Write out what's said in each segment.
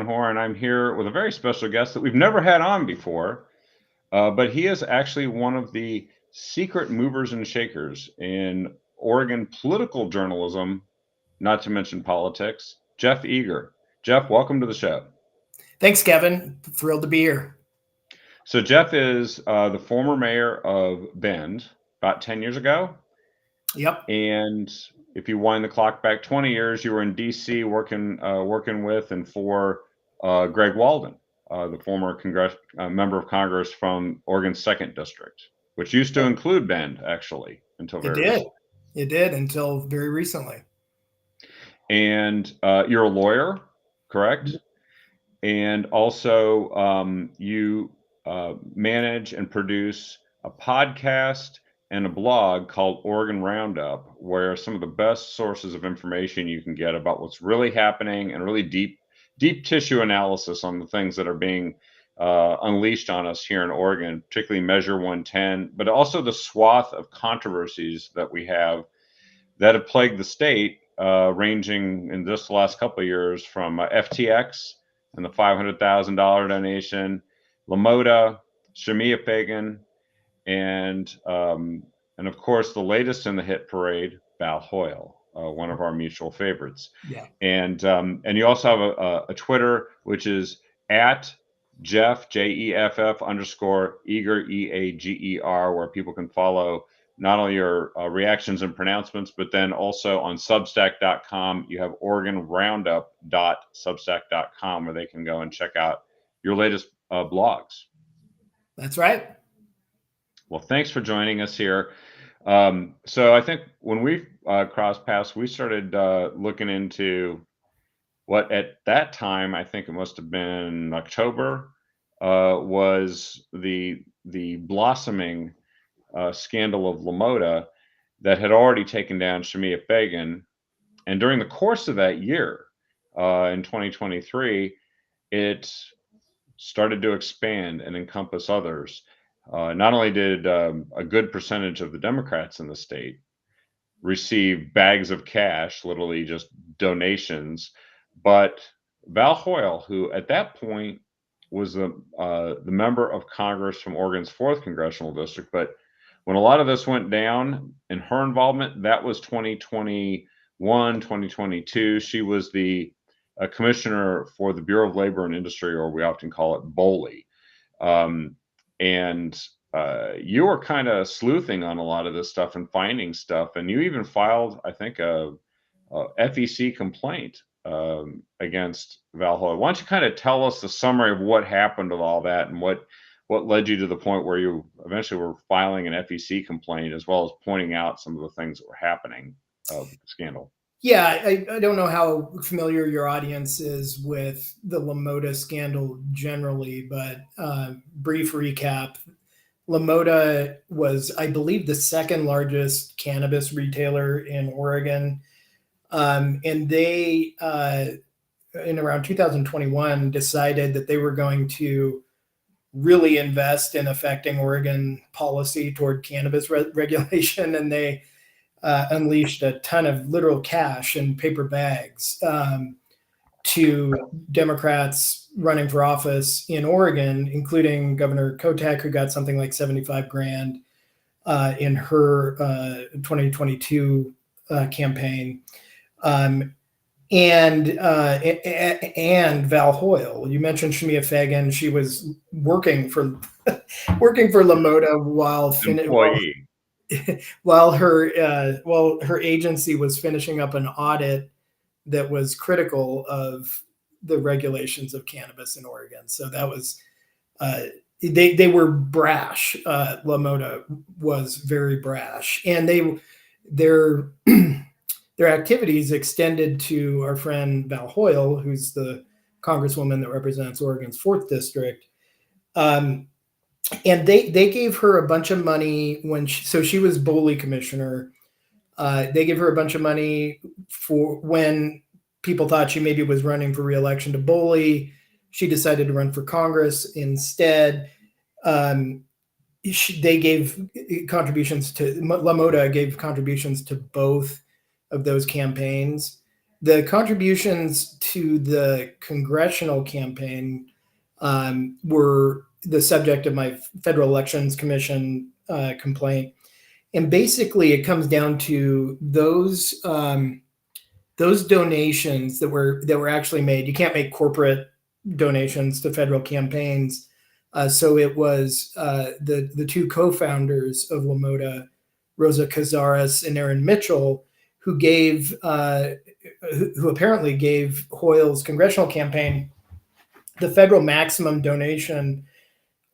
Horn. I'm here with a very special guest that we've never had on before, but he is actually one of the secret movers and shakers in Oregon political journalism, not to mention politics. Jeff Eager. Jeff, welcome to the show. Thanks, Kevin. Thrilled to be here. So, Jeff is the former mayor of Bend about 10 years ago. Yep. And if you wind the clock back 20 years, you were in D.C. working with and for Greg Walden, the former member of Congress from Oregon's second district, which used to include Bend, actually, until It very did. recently. It did until very recently. And you're a lawyer, correct? And also, you manage and produce a podcast and a blog called Oregon Roundup, where some of the best sources of information you can get about what's really happening and really deep tissue analysis on the things that are being unleashed on us here in Oregon, particularly Measure 110, but also the swath of controversies that we have that have plagued the state, ranging in just the last couple of years from FTX and the $500,000 donation, LaModa, Shemia Fagan, and of course the latest in the hit parade, Val Hoyle, one of our mutual favorites. Yeah. And you also have a Twitter, which is at Jeff JEFF underscore Eager EAGER, where people can follow not only your reactions and pronouncements, but then also on Substack.com, you have OregonRoundup.substack.com, where they can go and check out your latest blogs. That's right. Well, thanks for joining us here. So I think when we crossed paths, we started looking into what at that time, I think it must have been October, was the blossoming scandal of LaModa that had already taken down Shemia Fagan. And during the course of that year, in 2023, it started to expand and encompass others. Not only did a good percentage of the Democrats in the state receive bags of cash, literally just donations, but Val Hoyle, who at that point was the member of Congress from Oregon's 4th congressional district, but when a lot of this went down and her involvement, that was 2021, 2022. She was the commissioner for the Bureau of Labor and Industry, or we often call it BOLI. And you were kind of sleuthing on a lot of this stuff and finding stuff. And you even filed, I think, a FEC complaint against Val Hoyle. Why don't you kind of tell us the summary of what happened with all that and what led you to the point where you eventually were filing an FEC complaint, as well as pointing out some of the things that were happening with the scandal? Yeah, I don't know how familiar your audience is with the LaModa scandal generally, but brief recap. LaModa was, I believe, the second largest cannabis retailer in Oregon. And they, in around 2021, decided that they were going to really invest in affecting Oregon policy toward cannabis regulation. And they unleashed a ton of literal cash in paper bags to Democrats running for office in Oregon, including Governor Kotek, who got something like 75 grand in her 2022 campaign. And Val Hoyle. You mentioned Shemia Fagan. She was working for LaModa while her agency was finishing up an audit that was critical of the regulations of cannabis in Oregon. So that was they were brash. LaModa was very brash, and their activities extended to our friend Val Hoyle, who's the congresswoman that represents Oregon's 4th district. And they gave her a bunch of money so she was BOLI commissioner. They gave her a bunch of money for when people thought she maybe was running for re-election to BOLI. She decided to run for Congress instead. They gave contributions to LaModa, gave contributions to both of those campaigns. The contributions to the congressional campaign were the subject of my Federal Elections Commission complaint, and basically it comes down to those donations that were actually made. You can't make corporate donations to federal campaigns. So it was the two co-founders of LaModa, Rosa Cazares and Aaron Mitchell, who apparently gave Hoyle's congressional campaign the federal maximum donation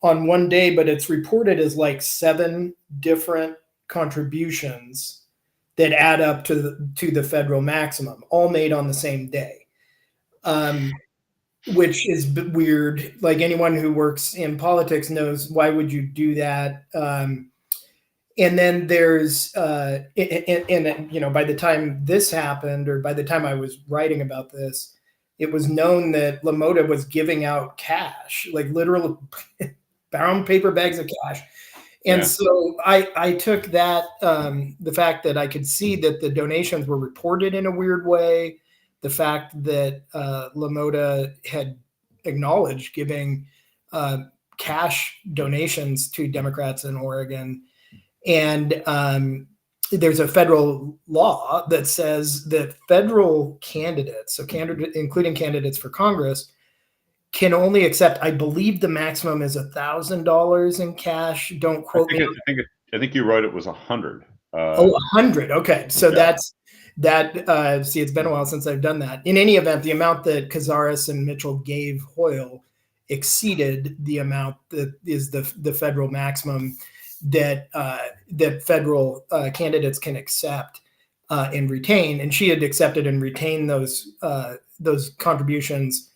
on one day, but it's reported as like 7 different contributions that add up to the federal maximum, all made on the same day. Which is weird. Like anyone who works in politics knows, why would you do that? And then there's, by the time this happened, or by the time I was writing about this, it was known that LaModa was giving out cash, like literal brown paper bags of cash. And so I took that, the fact that I could see that the donations were reported in a weird way, the fact that LaModa had acknowledged giving cash donations to Democrats in Oregon. And there's a federal law that says that federal candidates, so including candidates for Congress, can only accept, I believe the maximum is $1,000 in cash. Don't quote me. I think you wrote it was 100. 100. Okay. So that's that. See, it's been a while since I've done that. In any event, the amount that Cazares and Mitchell gave Hoyle exceeded the amount that is the federal maximum that federal candidates can accept and retain. And she had accepted and retained those contributions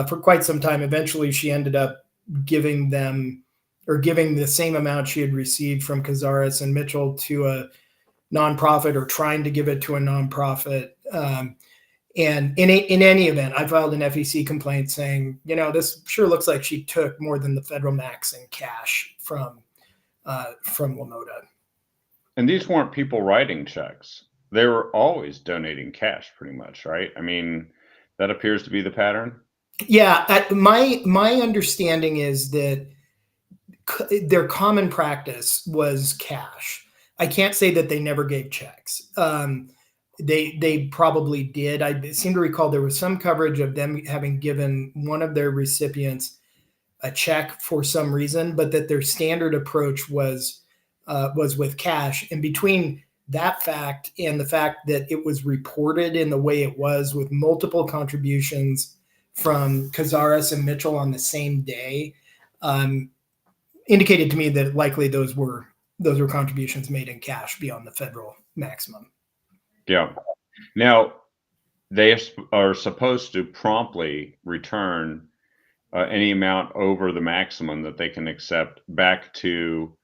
for quite some time. Eventually, she ended up giving the same amount she had received from Cazares and Mitchell to a nonprofit, or trying to give it to a nonprofit. And in any event, I filed an FEC complaint saying, this sure looks like she took more than the federal max in cash from LaModa. And these weren't people writing checks. They were always donating cash, pretty much, right? I mean, that appears to be the pattern. Yeah, my understanding is that their common practice was cash. I can't say that they never gave checks. They probably did. I seem to recall there was some coverage of them having given one of their recipients a check for some reason, but that their standard approach was with cash. And between that fact and the fact that it was reported in the way it was, with multiple contributions from Cazares and Mitchell on the same day, indicated to me that likely those were contributions made in cash beyond the federal maximum. Yeah. Now, they are supposed to promptly return any amount over the maximum that they can accept back to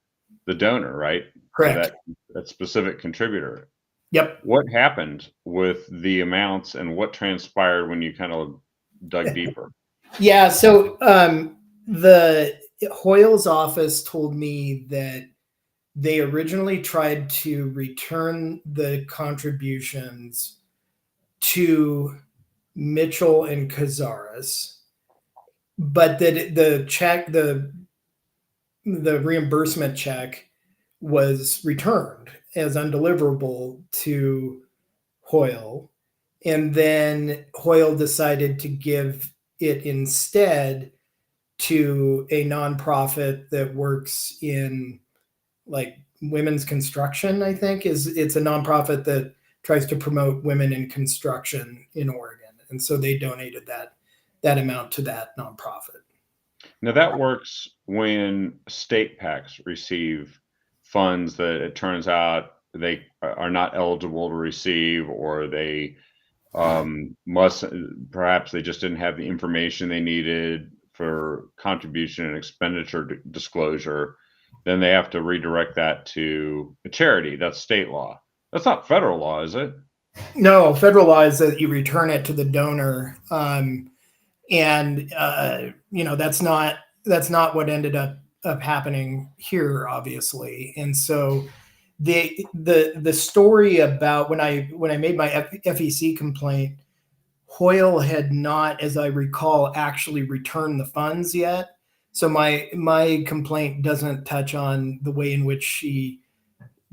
the donor, right? Correct. That specific contributor. Yep. What happened with the amounts, and what transpired when you kind of dug deeper? Yeah. So the Hoyle's office told me that they originally tried to return the contributions to Mitchell and Cazares, but that the reimbursement check was returned as undeliverable to Hoyle. And then Hoyle decided to give it instead to a nonprofit that works in like women's construction. I think it's a nonprofit that tries to promote women in construction in Oregon. And so they donated that amount to that nonprofit. Now that works when state PACs receive funds that it turns out they are not eligible to receive, or they perhaps they just didn't have the information they needed for contribution and expenditure disclosure. Then they have to redirect that to a charity. That's state law. That's not federal law, is it? No, federal law is that you return it to the donor. That's not what ended up happening here, obviously. And so the story about when I made my FEC complaint, Hoyle had not, as I recall, actually returned the funds yet. So my complaint doesn't touch on the way in which she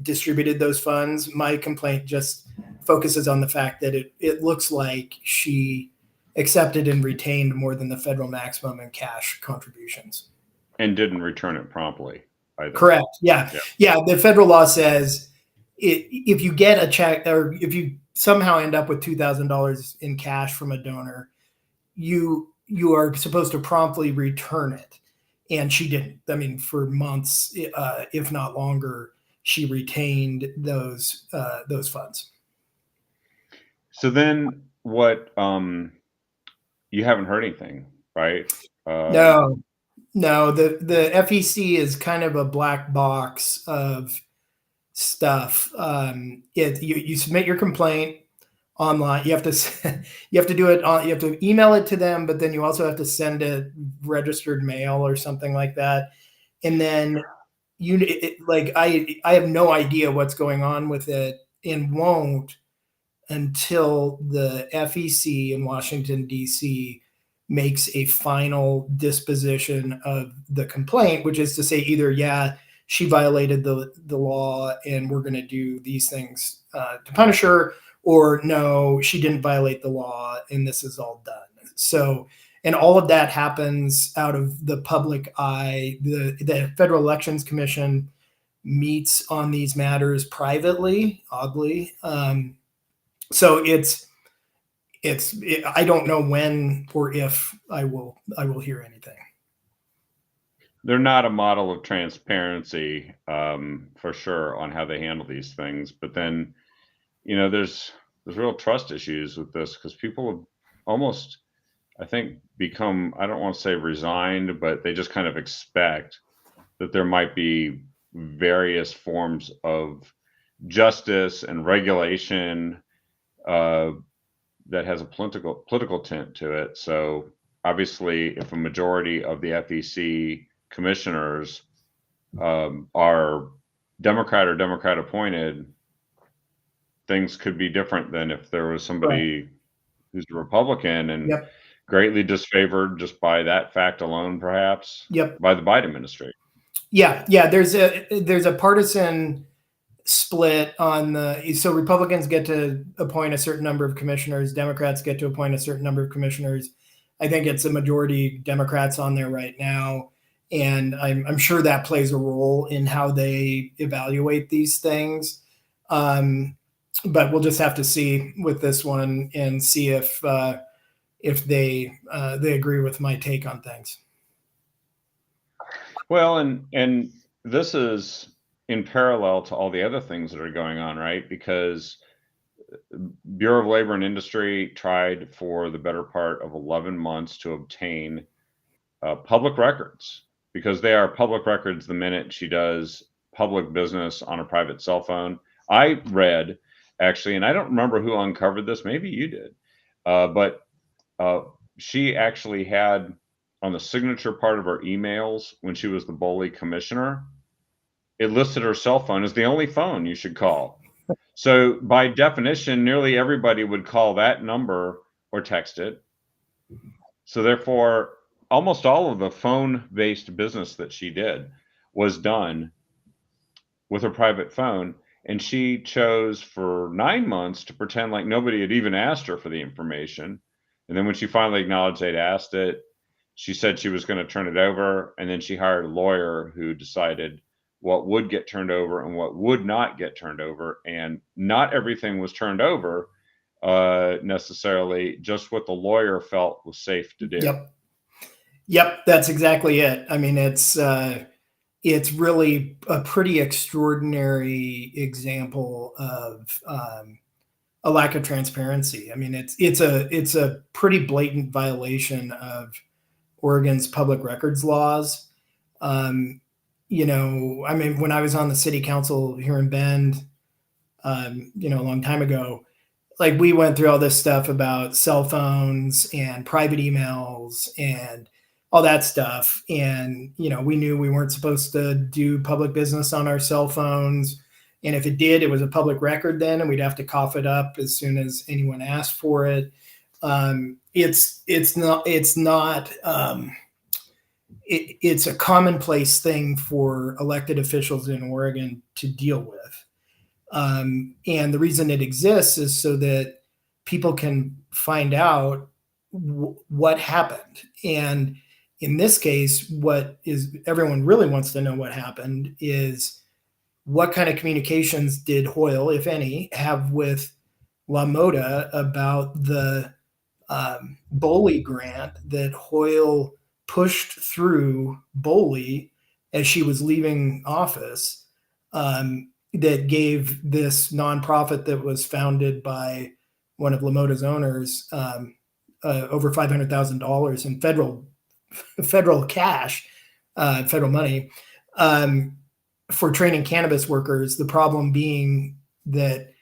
distributed those funds. My complaint just focuses on the fact that it looks like she accepted and retained more than the federal maximum in cash contributions. And didn't return it promptly either. Correct. Yeah. The federal law says if you get a check, or if you somehow end up with $2,000 in cash from a donor, you are supposed to promptly return it. And she didn't. I mean, for months, if not longer, she retained those funds. So then what, you haven't heard anything, right? No, the FEC is kind of a black box of stuff. You submit your complaint online. You have to do it on, you have to email it to them, but then you also have to send it registered mail or something like that. And then I have no idea what's going on with it, and won't until the FEC in Washington, D.C. makes a final disposition of the complaint, which is to say either, yeah, she violated the law and we're going to do these things to punish her, or no, she didn't violate the law and this is all done. So, and all of that happens out of the public eye. The Federal Elections Commission meets on these matters privately, oddly. So I don't know when or if I will hear anything. They're not a model of transparency, for sure, on how they handle these things. But then, there's real trust issues with this, because people have almost, I think, become, I don't want to say resigned, but they just kind of expect that there might be various forms of justice and regulation that has a political tint to it. So obviously, if a majority of the FEC commissioners are Democrat or Democrat appointed, things could be different than if there was somebody who's a Republican and greatly disfavored just by that fact alone, perhaps by the Biden administration. Yeah. There's a partisan split on so Republicans get to appoint a certain number of commissioners, Democrats get to appoint a certain number of commissioners. I think it's a majority Democrats on there right now. And I'm sure that plays a role in how they evaluate these things. But we'll just have to see with this one and see if they agree with my take on things. Well, and this is in parallel to all the other things that are going on, right? Because Bureau of Labor and Industry tried for the better part of 11 months to obtain public records, because they are public records the minute she does public business on a private cell phone. I read, actually, and I don't remember who uncovered this, maybe you did, but she actually had on the signature part of her emails when she was the BOLI commissioner, it listed her cell phone as the only phone you should call. So by definition, nearly everybody would call that number or text it. So therefore, almost all of the phone-based business that she did was done with her private phone. And she chose for 9 months to pretend like nobody had even asked her for the information. And then when she finally acknowledged they'd asked it, she said she was going to turn it over. And then she hired a lawyer who decided what would get turned over and what would not get turned over. And not everything was turned over necessarily, just what the lawyer felt was safe to do. Yep, that's exactly it. I mean, it's really a pretty extraordinary example of a lack of transparency. I mean, it's a pretty blatant violation of Oregon's public records laws. I mean, when I was on the city council here in Bend, a long time ago, like we went through all this stuff about cell phones and private emails and all that stuff. And, we knew we weren't supposed to do public business on our cell phones. And if it did, it was a public record then, and we'd have to cough it up as soon as anyone asked for it. It's a commonplace thing for elected officials in Oregon to deal with. And the reason it exists is so that people can find out what happened. And in this case, what is everyone really wants to know what happened is what kind of communications did Hoyle, if any, have with LaModa about the BOLI grant that Hoyle pushed through BOLI as she was leaving office, that gave this nonprofit that was founded by one of LaModa's owners over $500,000 in federal cash, federal money, for training cannabis workers. The problem being that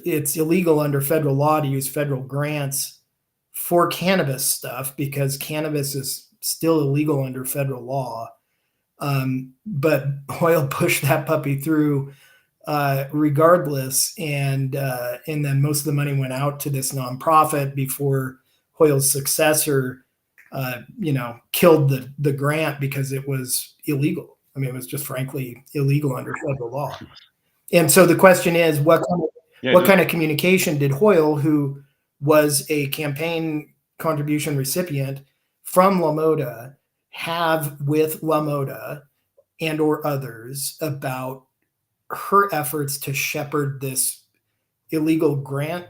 it's illegal under federal law to use federal grants for cannabis stuff because cannabis is still illegal under federal law. But Hoyle pushed that puppy through regardless, and then most of the money went out to this nonprofit before Hoyle's successor, killed the grant because it was illegal. I mean, it was just frankly illegal under federal law. And so the question is, what kind of communication did Hoyle, who was a campaign contribution recipient from LaModa, have with LaModa and or others about her efforts to shepherd this illegal grant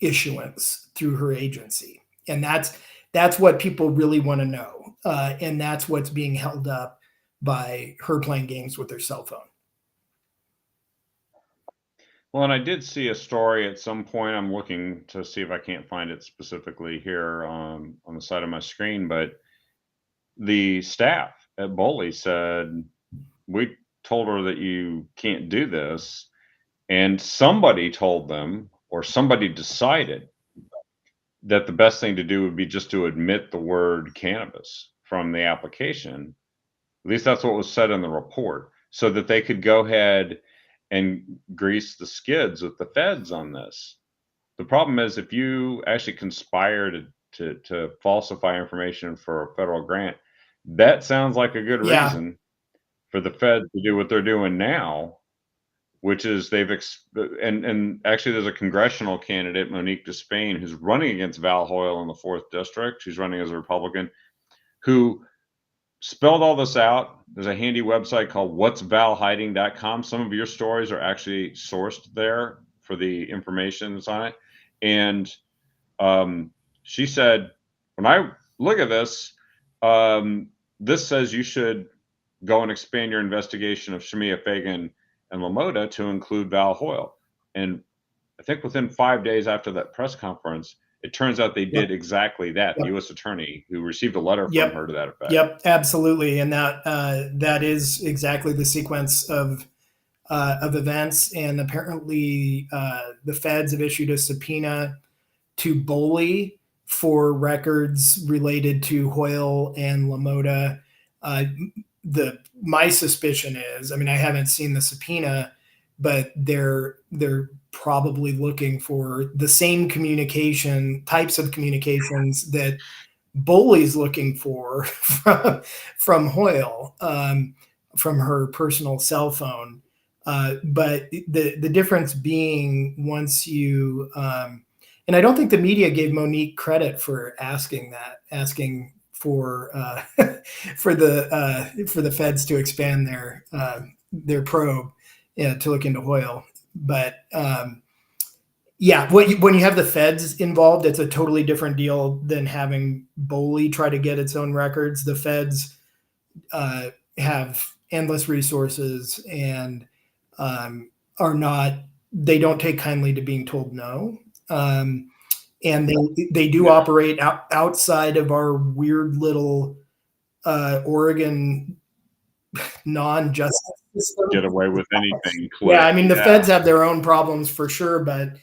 issuance through her agency? And that's what people really want to know. And that's what's being held up by her playing games with her cell phone. Well, and I did see a story at some point. I'm looking to see if I can't find it specifically here on the side of my screen, but the staff at BOLI said, we told her that you can't do this. And somebody told them, or somebody decided that the best thing to do would be just to admit the word cannabis from the application. At least that's what was said in the report, so that they could go ahead and grease the skids with the feds on this. The problem is, if you actually conspire to falsify information for a federal grant, that sounds like a good reason for the Fed to do what they're doing now, which is and actually there's a congressional candidate, Monique Despain, who's running against Val Hoyle in the 4th district. She's running as a Republican, who spelled all this out. There's a handy website called whatsvalhiding.com. Some of your stories are actually sourced there for the information that's on it. And she said, when I look at this, this says you should go and expand your investigation of Shemia Fagan and LaModa to include Val Hoyle. And I think within 5 days after that press conference, it turns out they did exactly that. The U.S. attorney who received a letter from her to that effect. Yep, absolutely, and that is exactly the sequence of events. And apparently, the feds have issued a subpoena to BOLI for records related to Hoyle and LaModa. My suspicion is, I mean, I haven't seen the subpoena, but they're probably looking for the same types of communications that BOLI's looking for from Hoyle, from her personal cell phone. But the difference being, once you and I don't think the media gave Monique credit for asking for for the feds to expand their probe to look into Hoyle. But when you have the feds involved, it's a totally different deal than having BOLI try to get its own records. The feds have endless resources and they don't take kindly to being told no. And they do operate outside of our weird little Oregon non-justice system. Get away with anything. Yeah, I mean, the feds have their own problems for sure, but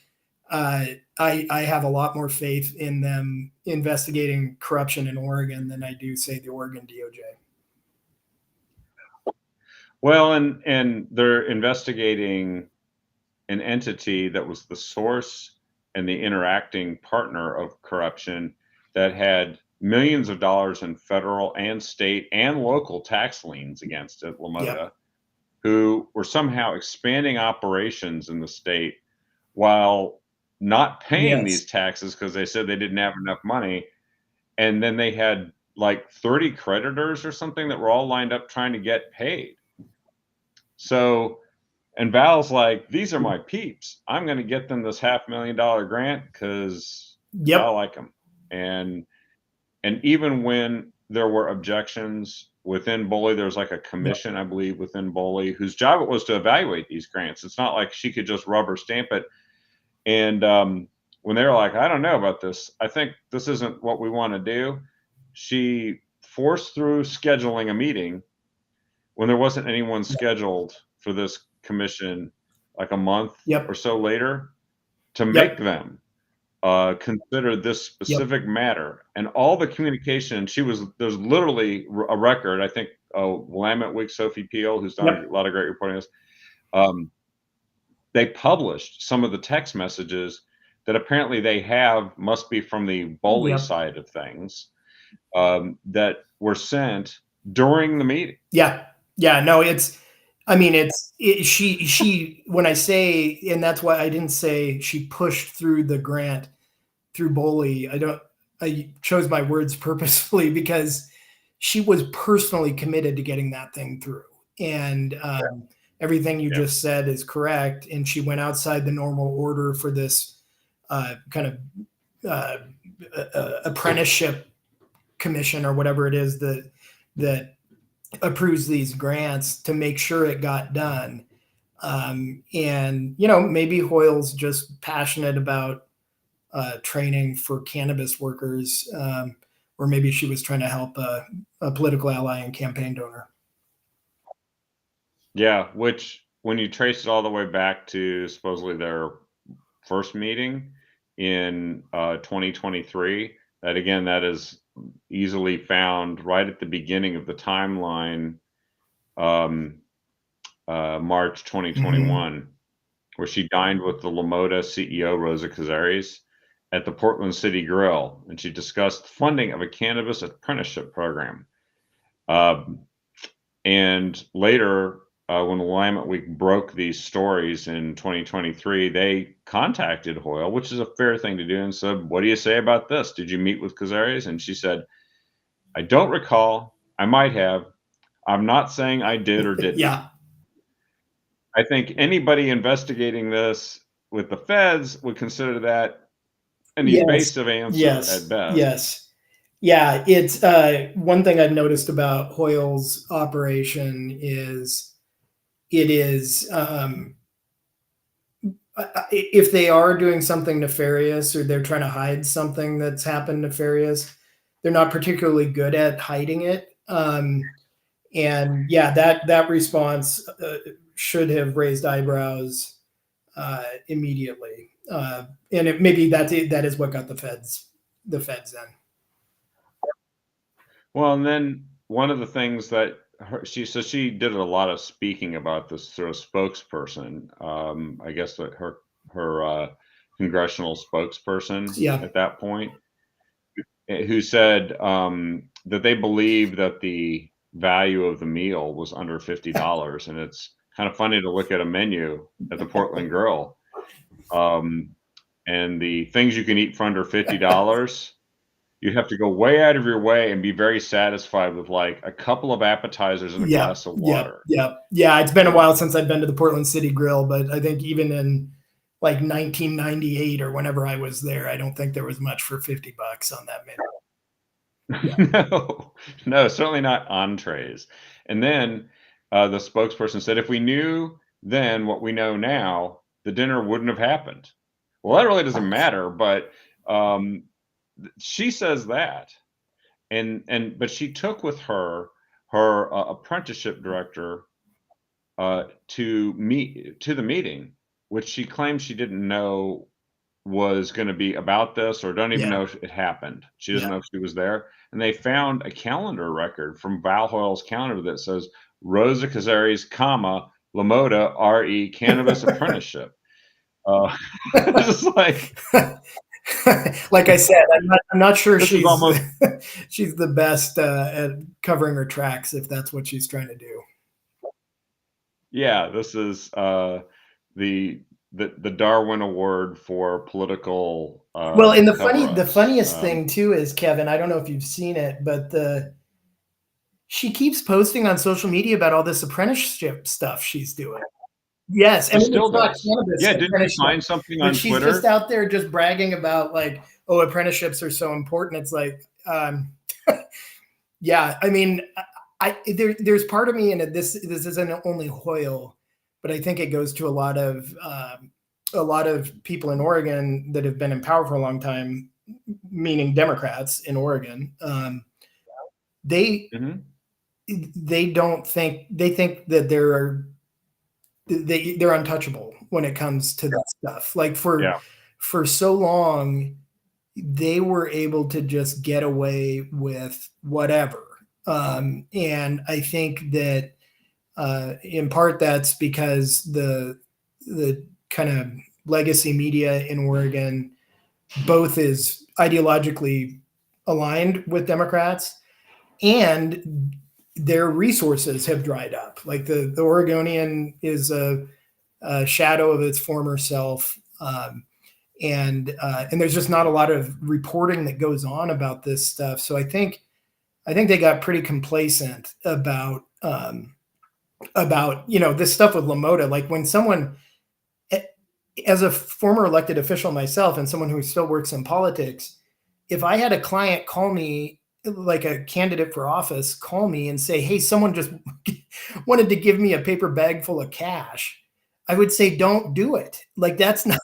I have a lot more faith in them investigating corruption in Oregon than I do, say, the Oregon DOJ. Well, and they're investigating an entity that was the source and the interacting partner of corruption that had millions of dollars in federal and state and local tax liens against it, LaMotta, Yep. who were somehow expanding operations in the state while not paying these Yes. taxes because they said they didn't have enough money. And then they had like 30 creditors or something that were all lined up trying to get paid. So, and Val's like, these are my peeps. I'm going to get them this $500,000 grant because I Yep. like them. And even when there were objections within Boley, there was like a commission, I believe, within Boley, whose job it was to evaluate these grants. It's not like she could just rubber stamp it. And when they were like, I don't know about this, I think this isn't what we want to do, she forced through scheduling a meeting when there wasn't anyone scheduled for this commission, like a month Yep. or so later, to Yep. make them consider this specific matter. And all the communication, there's literally a record. I think Willamette Week, Sophie Peel, who's done Yep. a lot of great reporting on this, they published some of the text messages that apparently they have, must be from the Boley Yep. side of things, that were sent during the meeting. Yeah. Yeah. No, she, when I say, and that's why I didn't say she pushed through the grant through Boley. I chose my words purposefully because she was personally committed to getting that thing through. And everything you just said is correct. And she went outside the normal order for this kind of apprenticeship commission or whatever it is that approves these grants to make sure it got done. And, maybe Hoyle's just passionate about training for cannabis workers, or maybe she was trying to help a political ally and campaign donor. Yeah, which when you trace it all the way back to supposedly their first meeting in 2023, that is easily found right at the beginning of the timeline, March 2021, where she dined with the LaMotta CEO, Rosa Cazares, at the Portland City Grill, and she discussed funding of a cannabis apprenticeship program. And later, when Willamette Week broke these stories in 2023, they contacted Hoyle, which is a fair thing to do, and said, what do you say about this? Did you meet with Cazares? And she said, I don't recall. I might have. I'm not saying I did or didn't. Yeah. I think anybody investigating this with the feds would consider that an evasive answer at best. Yes. Yeah. It's one thing I've noticed about Hoyle's operation is it is if they are doing something nefarious or they're trying to hide something that's happened nefarious, they're not particularly good at hiding it. And yeah, that response should have raised eyebrows immediately. And maybe that is what got the feds in. Well, and then one of the things that she did a lot of speaking about this sort of spokesperson. I guess that her congressional spokesperson at that point, who said that they believe that the value of the meal was under $50, and it's kind of funny to look at a menu at the Portland Grill, and the things you can eat for under $50. You have to go way out of your way and be very satisfied with like a couple of appetizers and a glass of water. Yeah. It's been a while since I've been to the Portland City Grill, but I think even in like 1998 or whenever I was there, I don't think there was much for $50 on that menu. No, certainly not entrees. And then the spokesperson said, if we knew then what we know now, the dinner wouldn't have happened. Well, that really doesn't matter, but she says that, but she took with her apprenticeship director to the meeting, which she claims she didn't know was going to be about this, or don't even know if it happened. She doesn't know if she was there. And they found a calendar record from Val Hoyle's calendar that says Rosa Cazares, LaMotta, RE Cannabis Apprenticeship. Uh, just like like I said, I'm not sure this is almost she's the best at covering her tracks if that's what she's trying to do. yeah. This is the the Darwin Award for political Well, and the cover-ups. funniest thing too is, Kevin, I don't know if you've seen it, but she keeps posting on social media about all this apprenticeship stuff she's doing. Yes, I She mean, still it's not does. cannabis Yeah, didn't you apprenticeship, find something but on she's just Twitter? out there just bragging about like, oh, apprenticeships are so important. It's like, yeah, I mean, there's part of me, and this isn't only Hoyle, but I think it goes to a lot of people in Oregon that have been in power for a long time, meaning Democrats in Oregon. They Mhm. they don't think they think that they're untouchable when it comes to that stuff. Like Yeah. for so long, they were able to just get away with whatever. And I think that in part that's because the kind of legacy media in Oregon both is ideologically aligned with Democrats and their resources have dried up. Like the Oregonian is a shadow of its former self. And there's just not a lot of reporting that goes on about this stuff. So I think they got pretty complacent about this stuff with LaMotta. Like when someone, as a former elected official myself and someone who still works in politics, if I had a client call me, like a candidate for office, call me and say, "Hey, someone just wanted to give me a paper bag full of cash," I would say, "Don't do it." Like that's not.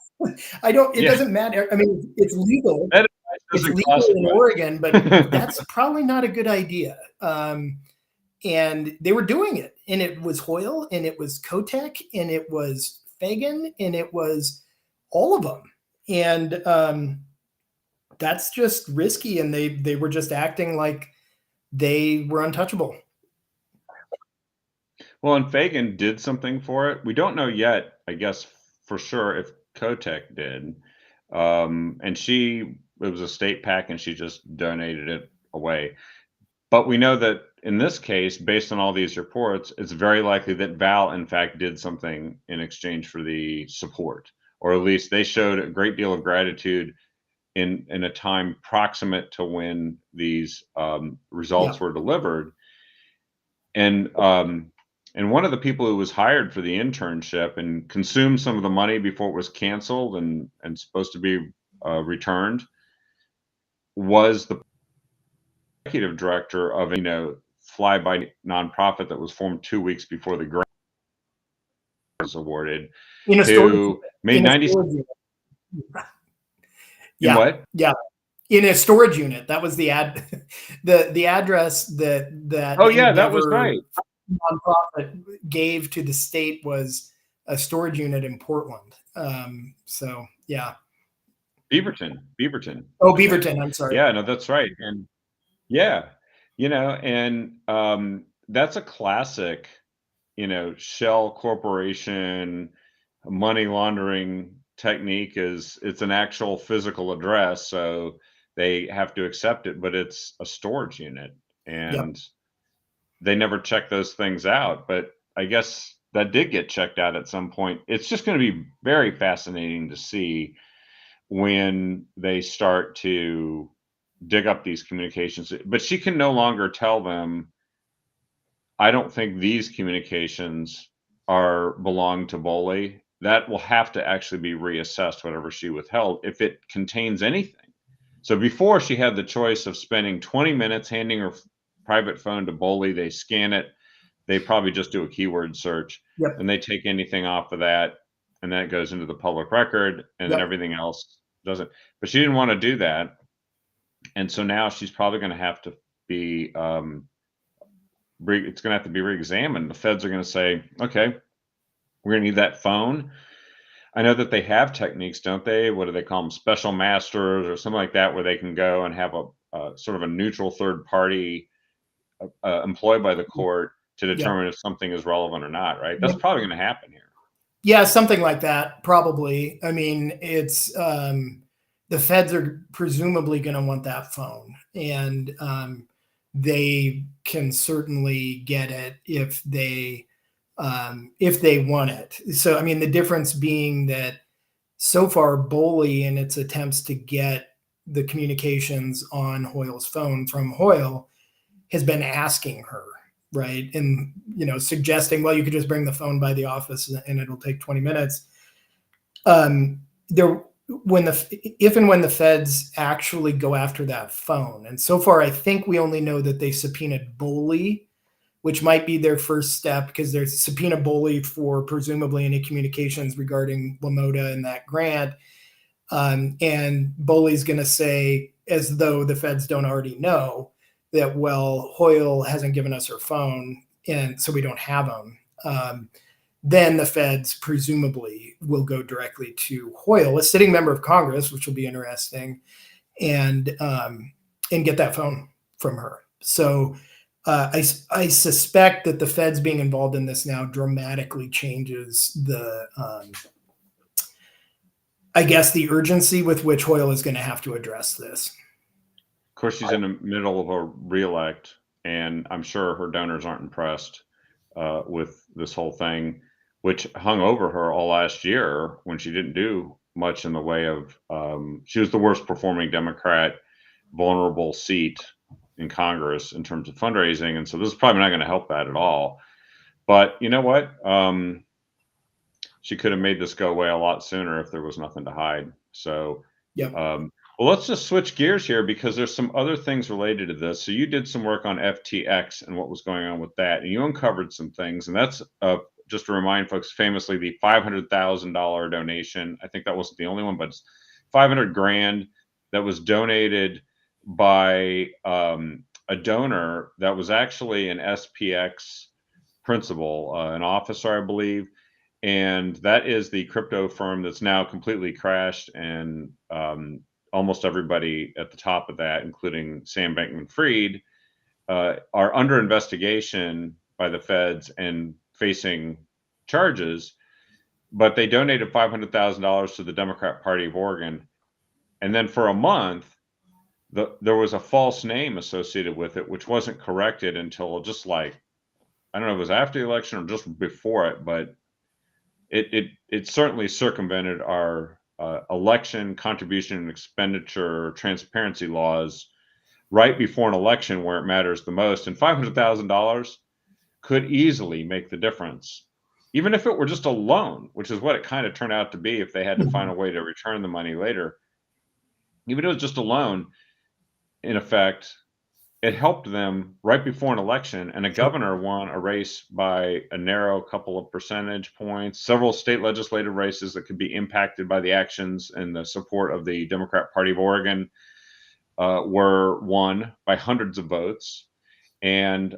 I don't. It Yeah. doesn't matter. I mean, it's legal. That It's doesn't legal in classify. Oregon, but that's probably not a good idea. And they were doing it, and it was Hoyle, and it was Kotek, and it was Fagan, and it was all of them. And that's just risky, and they were just acting like they were untouchable. Well, and Fagan did something for it. We don't know yet, I guess, for sure if Kotek did. And it was a state PAC and she just donated it away. But we know that in this case, based on all these reports, it's very likely that Val, in fact, did something in exchange for the support, or at least they showed a great deal of gratitude in a time proximate to when these results Yeah. were delivered. And one of the people who was hired for the internship and consumed some of the money before it was canceled and supposed to be returned was the executive director of fly-by nonprofit that was formed 2 weeks before the grant was awarded, In a storage who made in a 90 storage unit. in Yeah. what? Yeah. In a storage unit. That was the the address that Oh yeah, that was Endeavor right. nonprofit gave to the state was a storage unit in Portland. So yeah. Beaverton, Oh, I think. Beaverton. I'm sorry. Yeah, no, that's right. And yeah, and that's a classic, shell corporation money laundering technique. Is it's an actual physical address, so they have to accept it, but it's a storage unit, Yep. and they never check those things out. But I guess that did get checked out at some point. It's just going to be very fascinating to see when they start to dig up these communications. But she can no longer tell them, I don't think these communications are belong to Boley. That will have to actually be reassessed, whatever she withheld, if it contains anything. So before, she had the choice of spending 20 minutes handing her private phone to Boley. They scan it. They probably just do a keyword search, Yep. and they take anything off of that, and that goes into the public record, and then Yep. everything else doesn't. But she didn't want to do that, and so now she's probably going to have to be it's going to have to be reexamined. The feds are going to say, okay, we're going to need that phone. I know that they have techniques, don't they? What do they call them? Special masters or something like that, where they can go and have a sort of a neutral third party employed by the court to Yep. determine if something is relevant or not, right? That's Yep. probably going to happen here. Yeah, something like that, probably. I mean, it's the feds are presumably going to want that phone, and they can certainly get it if they want it. So, I mean, the difference being that so far, Boley, in its attempts to get the communications on Hoyle's phone from Hoyle, has been asking her, right? And, suggesting, well, you could just bring the phone by the office and it'll take 20 minutes. There, if and when the feds actually go after that phone, and so far, I think we only know that they subpoenaed Boley, which might be their first step, because there's subpoena Boley for presumably any communications regarding LaMotta and that grant. And Boley's going to say, as though the feds don't already know, that, well, Hoyle hasn't given us her phone, and so we don't have them. Then the feds presumably will go directly to Hoyle, a sitting member of Congress, which will be interesting, and get that phone from her. So I suspect that the feds being involved in this now dramatically changes the, I guess, the urgency with which Hoyle is going to have to address this. Of course, she's in the middle of a reelect, and I'm sure her donors aren't impressed with this whole thing, which hung over her all last year when she didn't do much in the way of, she was the worst performing Democrat, vulnerable seat in Congress in terms of fundraising. And so this is probably not going to help that at all. But you know what? She could have made this go away a lot sooner if there was nothing to hide. So, yeah. Well, let's just switch gears here, because there's some other things related to this. So you did some work on FTX and what was going on with that, and you uncovered some things. And that's just to remind folks, famously, the $500,000 donation. I think that wasn't the only one, but it's 500 grand that was donated by a donor that was actually an SPX principal, an officer, I believe. And that is the crypto firm that's now completely crashed, and almost everybody at the top of that, including Sam Bankman-Fried, are under investigation by the feds and facing charges. But they donated $500,000 to the Democrat Party of Oregon. And then for a month, there was a false name associated with it, which wasn't corrected until just like, I don't know if it was after the election or just before it, but it certainly circumvented our election contribution and expenditure transparency laws right before an election where it matters the most. And $500,000 could easily make the difference, even if it were just a loan, which is what it kind of turned out to be if they had to find a way to return the money later. Even if it was just a loan, in effect, it helped them right before an election, and a governor won a race by a narrow couple of percentage points. Several state legislative races that could be impacted by the actions and the support of the Democrat Party of Oregon were won by hundreds of votes. And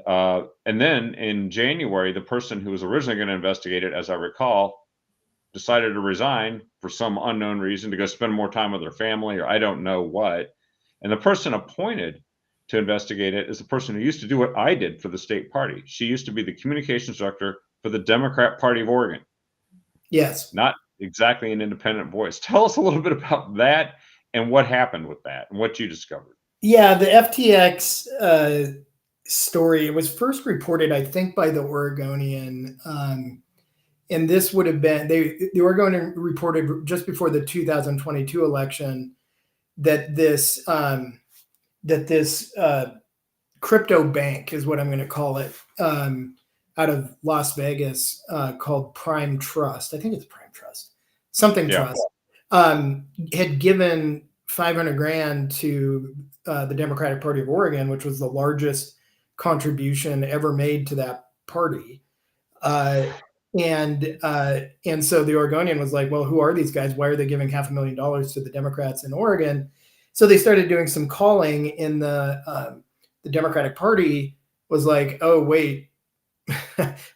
then in January, the person who was originally going to investigate it, as I recall, decided to resign for some unknown reason to go spend more time with their family, or I don't know what. And the person appointed to investigate it is the person who used to do what I did for the state party. She used to be the communications director for the Democrat Party of Oregon. Yes. Not exactly an independent voice. Tell us a little bit about that and what happened with that and what you discovered. Yeah, the FTX story, it was first reported, I think, by the Oregonian. And this would have been, the Oregonian reported just before the 2022 election that this crypto bank, is what I'm going to call it, out of Las Vegas, called Prime Trust. I think it's Prime Trust, something Trust, had given 500 grand to the Democratic Party of Oregon, which was the largest contribution ever made to that party. And so the Oregonian was like, well, who are these guys? Why are they giving $500,000 to the Democrats in Oregon? So they started doing some calling, in the Democratic Party was like, oh, wait,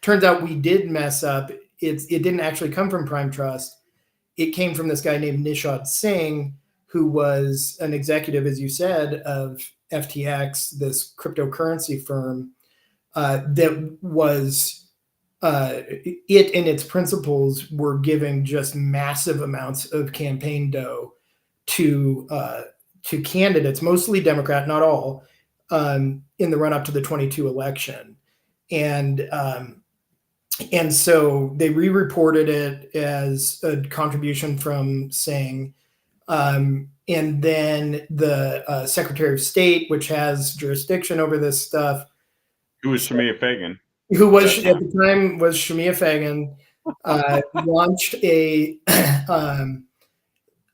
turns out we did mess up. It didn't actually come from Prime Trust. It came from this guy named Nishad Singh, who was an executive, as you said, of FTX, this cryptocurrency firm that was it and its principals were giving just massive amounts of campaign dough to candidates, mostly Democrat, not all, in the run up to the 22 election, and so they re-reported it as a contribution from Singh. And then the Secretary of State, which has jurisdiction over this stuff, Who was Shemia Fagan? who was at the time was Shemia Fagan, launched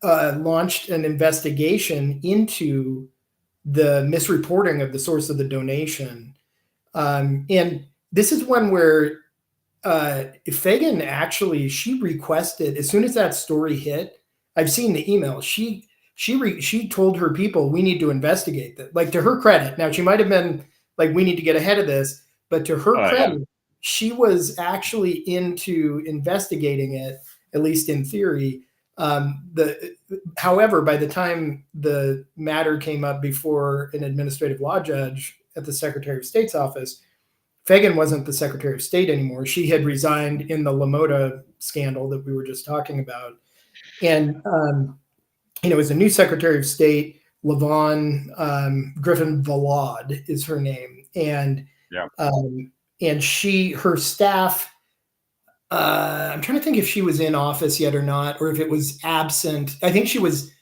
launched an investigation into the misreporting of the source of the donation. And this is one where Fagan actually, she requested, as soon as that story hit, I've seen the email, she told her people, we need to investigate that. Like, to her credit, now she might have been like, we need to get ahead of this, but to her credit, she was actually into investigating it, at least in theory. However, by the time the matter came up before an administrative law judge at the Secretary of State's office, Fagan wasn't the Secretary of State anymore. She had resigned in the LaMotta scandal that we were just talking about. And, it was a new Secretary of State, Lavon Griffin Valade is her name. And, and her staff, I'm trying to think if she was in office yet or not, or if it was absent. I think she was,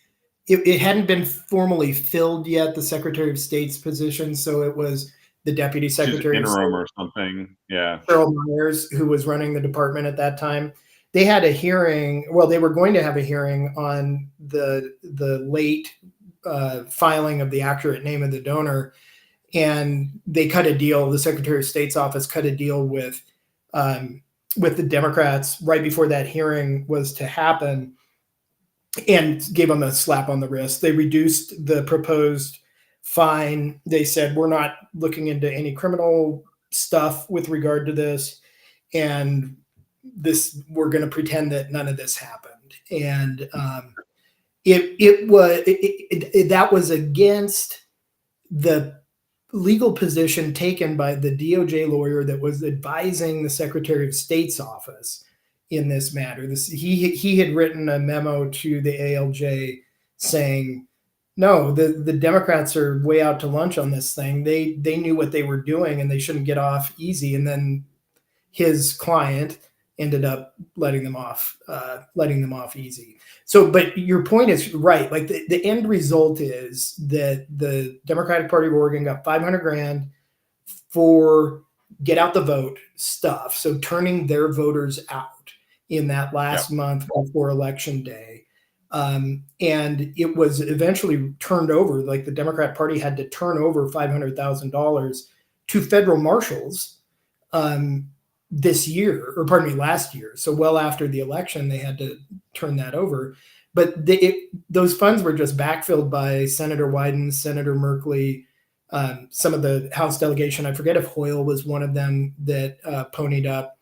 it hadn't been formally filled yet, the Secretary of State's position. So it was the Deputy Secretary of State, interim or something. Yeah. Cheryl Myers, who was running the department at that time. They had a hearing. Well, they were going to have a hearing on the late filing of the accurate name of the donor, and they cut a deal. The Secretary of State's office cut a deal with the Democrats right before that hearing was to happen, and gave them a slap on the wrist. They reduced the proposed fine. They said, we're not looking into any criminal stuff with regard to this, and we're going to pretend that none of this happened. And that was against the legal position taken by the DOJ lawyer that was advising the Secretary of State's office in this matter. He had written a memo to the ALJ saying, no, the Democrats are way out to lunch on this thing. They knew what they were doing and they shouldn't get off easy. And then his client ended up letting them off easy. So, but your point is right. Like, the end result is that the Democratic Party of Oregon got $500,000 for get out the vote stuff. So turning their voters out in that last month before Election Day. And it was eventually turned over. Like, the Democrat Party had to turn over $500,000 to federal marshals last year. So well after the election, they had to turn that over. But those funds were just backfilled by Senator Wyden, Senator Merkley, some of the House delegation. I forget if Hoyle was one of them that ponied up.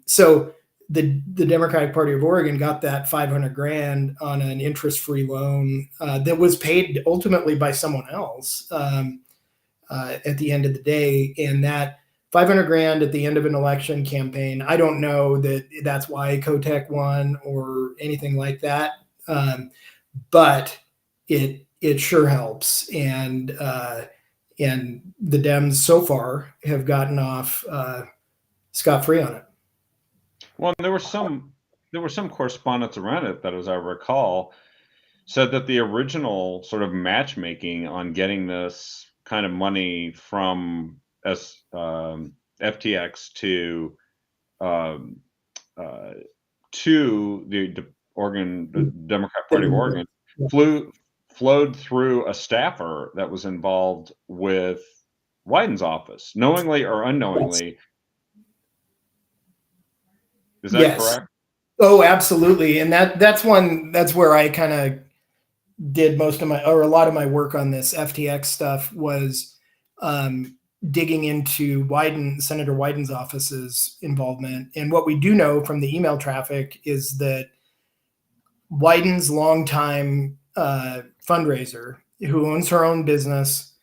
So the Democratic Party of Oregon got that $500,000 on an interest-free loan that was paid ultimately by someone else at the end of the day. And that $500,000 at the end of an election campaign, I don't know that that's why Kotek won or anything like that, but it sure helps. And the Dems so far have gotten off scot-free on it. Well, there was some correspondence around it that, as I recall, said that the original sort of matchmaking on getting this kind of money from FTX to the Oregon, the Democrat Party of Oregon, flowed through a staffer that was involved with Wyden's office, knowingly or unknowingly. Is that correct? Oh, absolutely. And that's where I kind of did a lot of my work on this FTX stuff was digging into Senator Wyden's office's involvement. And what we do know from the email traffic is that Wyden's longtime fundraiser, who owns her own business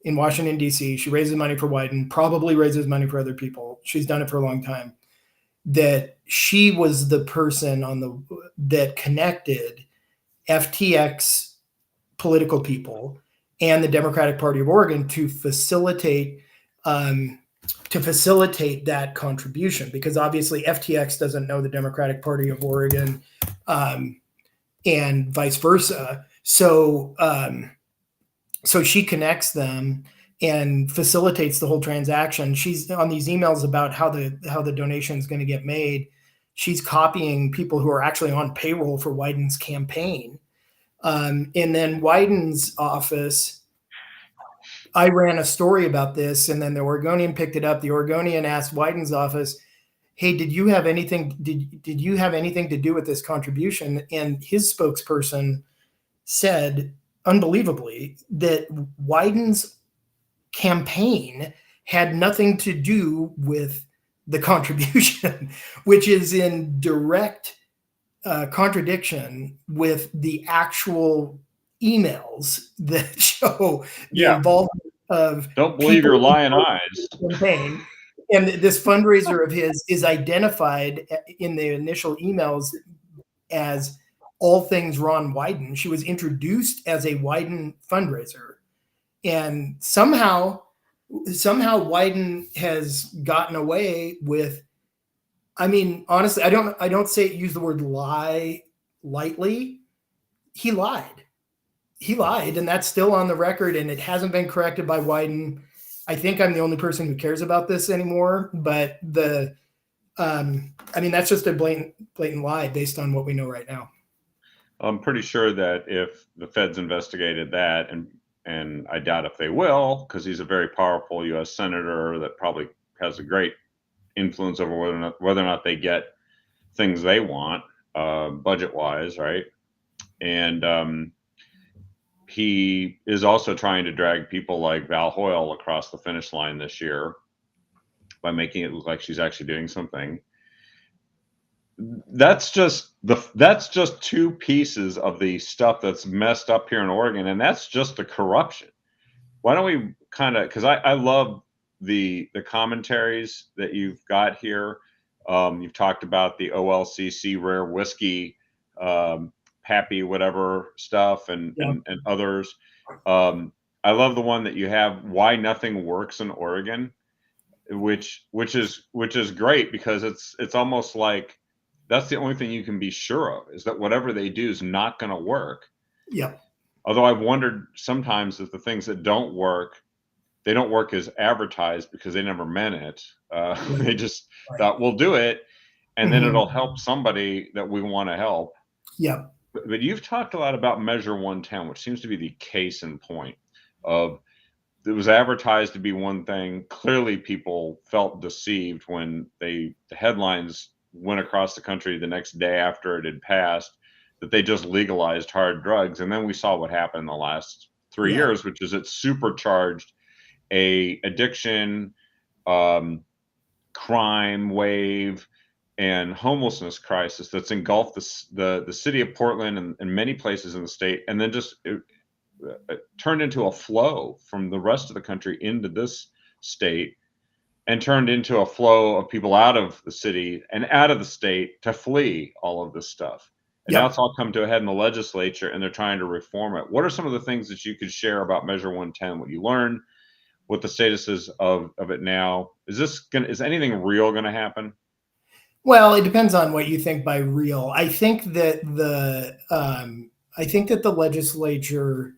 in Washington, D.C., she raises money for Wyden, probably raises money for other people. she's done it for a long time, that she was the person that connected FTX political people and the Democratic Party of Oregon to facilitate that contribution, because obviously FTX doesn't know the Democratic Party of Oregon, and vice versa. So she connects them and facilitates the whole transaction. She's on these emails about how the donation is going to get made. She's copying people who are actually on payroll for Wyden's campaign. And then Wyden's office, I ran a story about this, and then the Oregonian picked it up. The Oregonian asked Wyden's office, "Hey, did you have anything? Did you have anything to do with this contribution?" And his spokesperson said, unbelievably, that Wyden's campaign had nothing to do with the contribution, which is in direct contradiction with the actual emails that show the involvement of don't believe your lying eyes campaign. And this fundraiser of his is identified in the initial emails as all things Ron Wyden. She was introduced as a Wyden fundraiser, and somehow Wyden has gotten away with, I mean, honestly, I don't use the word lie lightly. He lied, and that's still on the record, and it hasn't been corrected by Wyden. I think I'm the only person who cares about this anymore, but I mean, that's just a blatant lie based on what we know right now. I'm pretty sure that if the feds investigated that, and I doubt if they will, because he's a very powerful U.S. senator that probably has a great influence over whether or not they get things they want, budget-wise, right? And he is also trying to drag people like Val Hoyle across the finish line this year by making it look like she's actually doing something. That's just two pieces of the stuff that's messed up here in Oregon, and that's just the corruption. Why don't we kind of, because I love the commentaries that you've got here. You've talked about the OLCC rare whiskey, Pappy whatever stuff, and others. I love the one that you have, why nothing works in Oregon, which is great, because it's almost like that's the only thing you can be sure of, is that whatever they do is not going to work. Yeah. Although I've wondered sometimes if the things that don't work, they don't work as advertised because they never meant it. They just thought, we'll do it, and then it'll help somebody that we want to help. Yeah. But you've talked a lot about Measure 110, which seems to be the case in point of, it was advertised to be one thing. Clearly people felt deceived when the headlines went across the country the next day after it had passed, that they just legalized hard drugs. And then we saw what happened in the last 3 years, which is it supercharged a addiction, crime wave, and homelessness crisis that's engulfed the city of Portland and many places in the state, and then just it turned into a flow from the rest of the country into this state, and turned into a flow of people out of the city and out of the state to flee all of this stuff. And now it's all come to a head in the legislature, and they're trying to reform it. What are some of the things that you could share about Measure 110, what you learned, what the status is of it now? Is anything real going to happen? Well, it depends on what you think by real. I think that the legislature,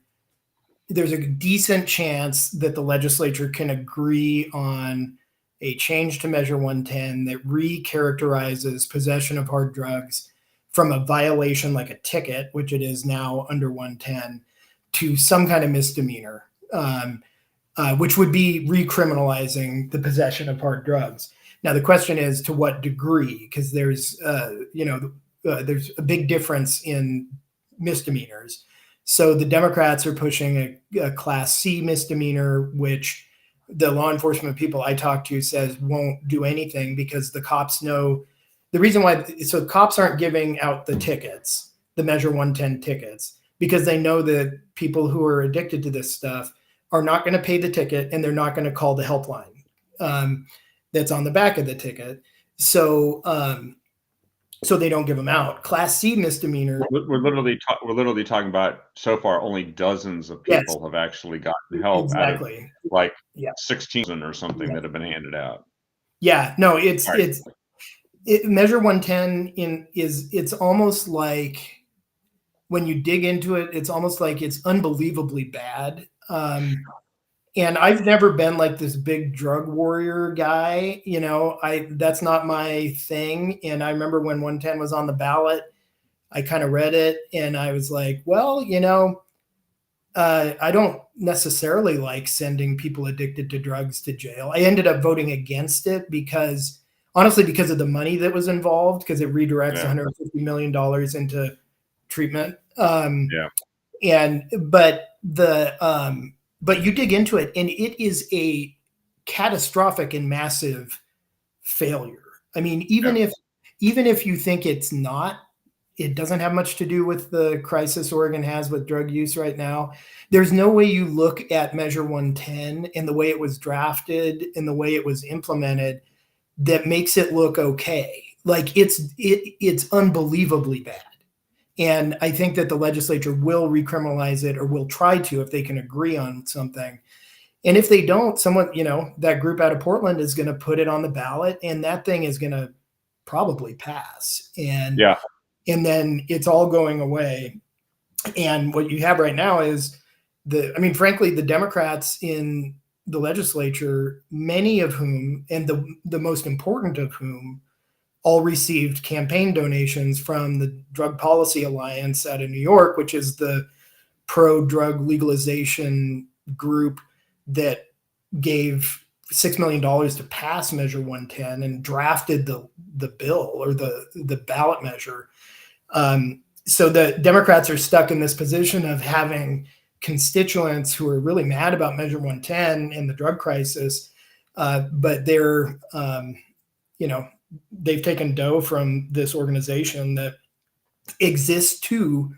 there's a decent chance that the legislature can agree on a change to Measure 110 that recharacterizes possession of hard drugs from a violation like a ticket, which it is now under 110, to some kind of misdemeanor, which would be recriminalizing the possession of hard drugs. Now, the question is to what degree, because there's a big difference in misdemeanors. So the Democrats are pushing a Class C misdemeanor, which the law enforcement people I talk to says won't do anything, because the cops know the reason why. So cops aren't giving out the tickets, the Measure 110 tickets, because they know that people who are addicted to this stuff are not going to pay the ticket, and they're not going to call the helpline. that's on the back of the ticket. So so they don't give them out. Class C misdemeanor. We're literally talking about so far only dozens of Yes, people have actually gotten help out of exactly. like Yeah. 16 or something Yeah. that have been handed out. Yeah. No, it's Right. Measure 110 it's almost like when you dig into it, it's almost like it's unbelievably bad. And I've never been like this big drug warrior guy, that's not my thing. And I remember when 110 was on the ballot, I kind of read it and I was like, well, I don't necessarily like sending people addicted to drugs to jail. I ended up voting against it because of the money that was involved, because it redirects $150 million into treatment. But you dig into it and it is a catastrophic and massive failure. I mean, even if you think it's not, it doesn't have much to do with the crisis Oregon has with drug use right now. There's no way you look at Measure 110 and the way it was drafted and the way it was implemented that makes it look okay. Like it's unbelievably bad. And I think that the legislature will recriminalize it, or will try to, if they can agree on something. And if they don't, someone, that group out of Portland is going to put it on the ballot, and that thing is going to probably pass. And then it's all going away. And what you have right now is frankly, the Democrats in the legislature, many of whom, and the most important of whom, all received campaign donations from the Drug Policy Alliance out of New York, which is the pro-drug legalization group that gave $6 million to pass Measure 110 and drafted the bill, or the ballot measure. So the Democrats are stuck in this position of having constituents who are really mad about Measure 110 and the drug crisis, but they're, they've taken dough from this organization that exists to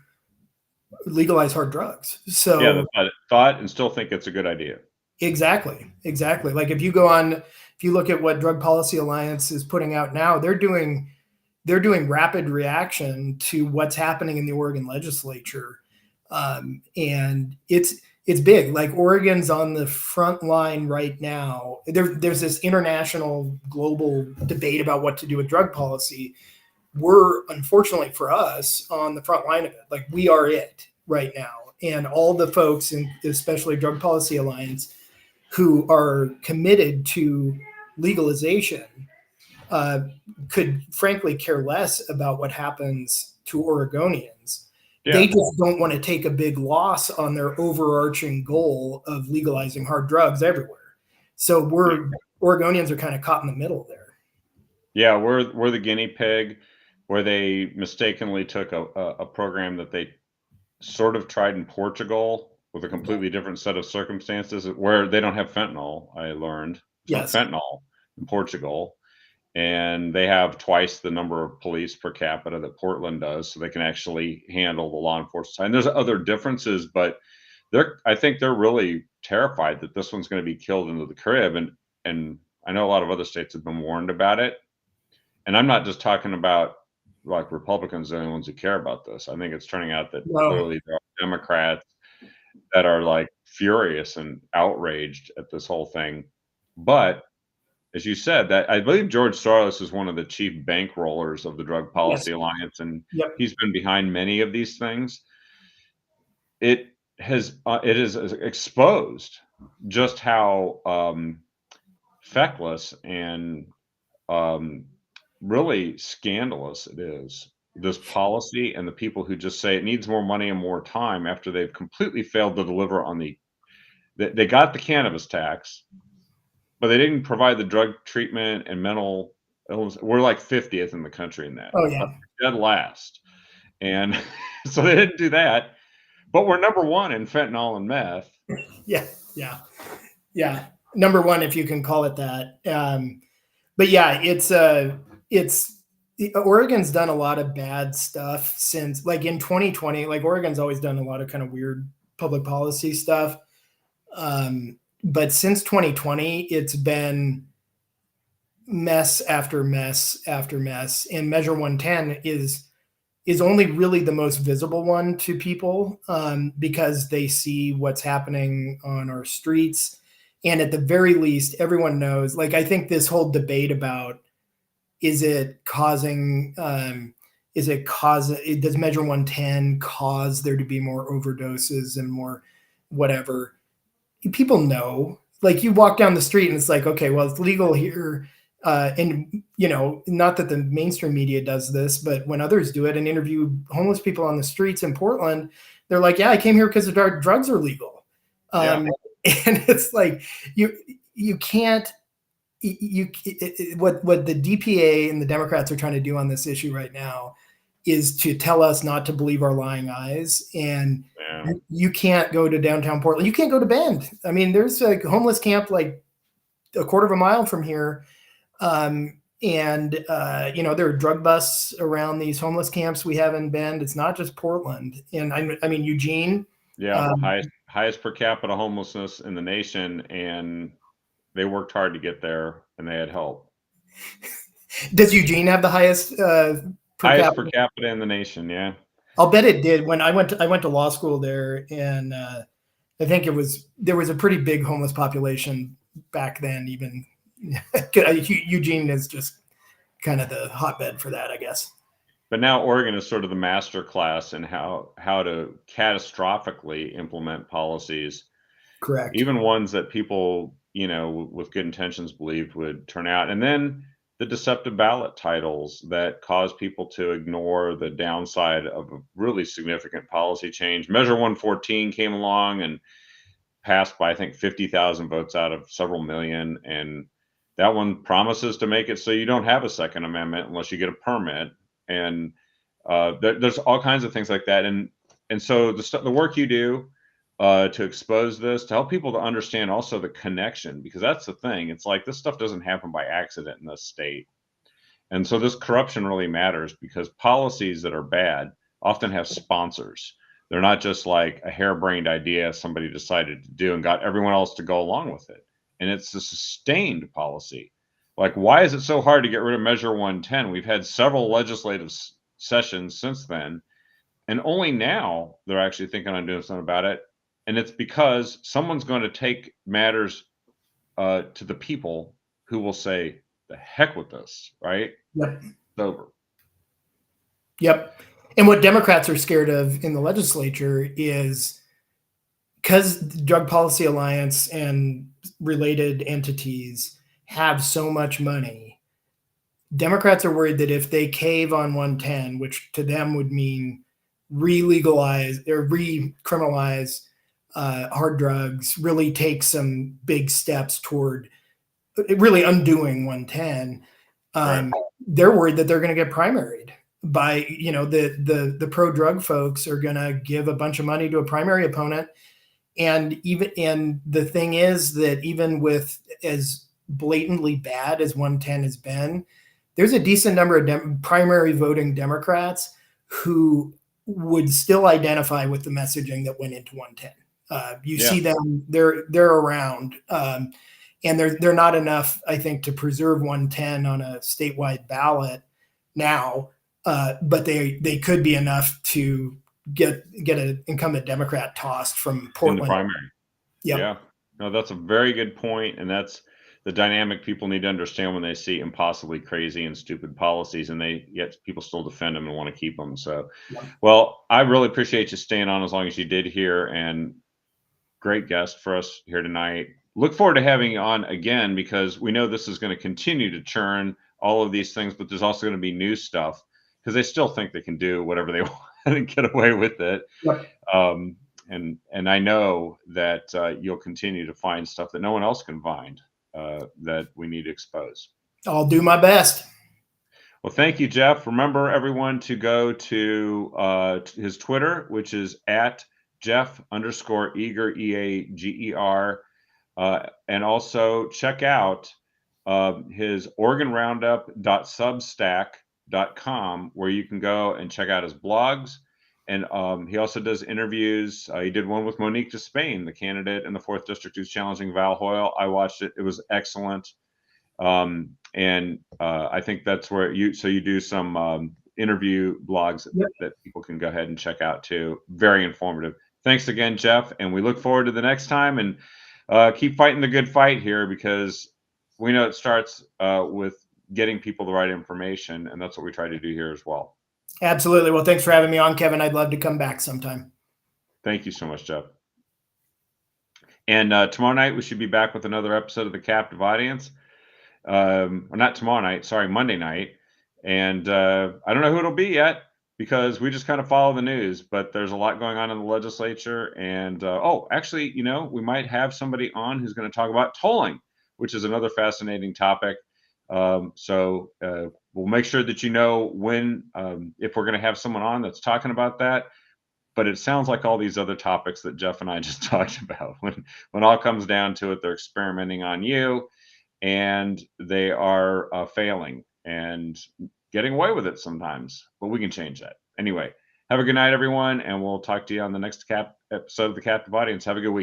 legalize hard drugs. So thought and still think it's a good idea. Exactly. Like if you look at what Drug Policy Alliance is putting out now, they're doing rapid reaction to what's happening in the Oregon legislature. And it's big. Like Oregon's on the front line right now. There's this international global debate about what to do with drug policy. We're, unfortunately for us, on the front line of it. Like we are it right now. And all the folks, and especially Drug Policy Alliance, who are committed to legalization, could frankly care less about what happens to Oregonians. Yeah. They just don't want to take a big loss on their overarching goal of legalizing hard drugs everywhere. So Oregonians are kind of caught in the middle there. Yeah, we're the guinea pig, where they mistakenly took a program that they sort of tried in Portugal with a completely different set of circumstances, where they don't have fentanyl. I learned yes. Fentanyl in Portugal. And they have twice the number of police per capita that Portland does, so they can actually handle the law enforcement side. And there's other differences, but I think they're really terrified that this one's going to be killed into the crib. And I know a lot of other states have been warned about it. And I'm not just talking about like Republicans, the only ones who care about this. I think it's turning out that clearly there are Democrats that are like furious and outraged at this whole thing. But as you said, that I believe George Soros is one of the chief bankrollers of the Drug Policy Alliance, and he's been behind many of these things. It has exposed just how feckless and really scandalous it is, this policy, and the people who just say it needs more money and more time after they've completely failed to deliver on they got the cannabis tax, but they didn't provide the drug treatment and mental illness. We're like 50th in the country in that. Oh yeah, dead last. And so they didn't do that. But we're number one in fentanyl and meth. Yeah. Number one, if you can call it that. But yeah, it's Oregon's done a lot of bad stuff since, like in 2020. Like Oregon's always done a lot of kind of weird public policy stuff. But since 2020, it's been mess after mess after mess, and Measure 110 is only really the most visible one to people, because they see what's happening on our streets. And at the very least, everyone knows, like, I think this whole debate about, is it causing, does Measure 110 cause there to be more overdoses and more whatever? People know, like, you walk down the street and it's like, okay, well, it's legal here. And, not that the mainstream media does this, but when others do it and interview homeless people on the streets in Portland, they're like, yeah, I came here because the drugs are legal. Yeah. And it's like, you can't, what the DPA and the Democrats are trying to do on this issue right now is to tell us not to believe our lying eyes. And Yeah. you can't go to downtown Portland. You can't go to Bend. I mean, there's a homeless camp like a quarter of a mile from here. There are drug busts around these homeless camps we have in Bend. It's not just Portland. And I mean, Eugene. Yeah. Highest per capita homelessness in the nation. And they worked hard to get there, and they had help. Does Eugene have the highest per capita in the nation? Yeah. I'll bet it did. When I went to law school there, and I think there was a pretty big homeless population back then. Even Eugene is just kind of the hotbed for that, I guess. But now Oregon is sort of the master class in how to catastrophically implement policies. Correct. Even ones that people, with good intentions believed would turn out. And then the deceptive ballot titles that cause people to ignore the downside of a really significant policy change. Measure 114 came along and passed by, I think, 50,000 votes out of several million. And that one promises to make it so you don't have a Second Amendment unless you get a permit. And there's all kinds of things like that. And so the work you do to expose this, to help people to understand also the connection, because that's the thing. It's like this stuff doesn't happen by accident in this state. And so this corruption really matters, because policies that are bad often have sponsors. They're not just like a harebrained idea somebody decided to do and got everyone else to go along with it. And it's a sustained policy. Like, why is it so hard to get rid of Measure 110? We've had several legislative sessions since then, and only now they're actually thinking on doing something about it. And it's because someone's going to take matters to the people who will say, the heck with this, right? Yep. It's over. Yep. And what Democrats are scared of in the legislature is, because the Drug Policy Alliance and related entities have so much money, Democrats are worried that if they cave on 110, which to them would mean re-legalize or re-criminalize hard drugs, really take some big steps toward really undoing 110. Right. They're worried that they're going to get primaried by, the pro-drug folks are going to give a bunch of money to a primary opponent. And the thing is that even with as blatantly bad as 110 has been, there's a decent number of primary voting Democrats who would still identify with the messaging that went into 110. See them, they're around, and they're not enough, I think, to preserve 110 on a statewide ballot now, but they could be enough to get an incumbent Democrat tossed from Portland. In the primary. Yep. Yeah. No, that's a very good point, and that's the dynamic people need to understand when they see impossibly crazy and stupid policies, and yet people still defend them and want to keep them. So, well, I really appreciate you staying on as long as you did here, and great guest for us here tonight. Look forward to having you on again, because we know this is going to continue to churn all of these things, but there's also going to be new stuff, because they still think they can do whatever they want and get away with it. Yep. And I know that you'll continue to find stuff that no one else can find that we need to expose. I'll do my best. Well, thank you, Jeff. Remember, everyone, to go to his Twitter, which is at Jeff_Eager, EAGER. And also check out his OregonRoundup.substack.com, where you can go and check out his blogs. And he also does interviews. He did one with Monique Despain, the candidate in the 4th District who's challenging Val Hoyle. I watched it. It was excellent. I think that's where you do some interview blogs that people can go ahead and check out too. Very informative. Thanks again, Jeff, and we look forward to the next time, and keep fighting the good fight here, because we know it starts with getting people the right information, and that's what we try to do here as well. Absolutely. Well, thanks for having me on, Kevin. I'd love to come back sometime. Thank you so much, Jeff. And tomorrow night we should be back with another episode of The Captive Audience. Or not tomorrow night, sorry, Monday night. And I don't know who it'll be yet, because we just kind of follow the news, but there's a lot going on in the legislature. And oh, actually, we might have somebody on who's going to talk about tolling, which is another fascinating topic. So we'll make sure that when, if we're going to have someone on that's talking about that. But it sounds like all these other topics that Jeff and I just talked about, when all comes down to it, they're experimenting on you, and they are failing and getting away with it sometimes, but we can change that. Anyway, have a good night, everyone, and we'll talk to you on the next episode of The Captive Audience. Have a good week.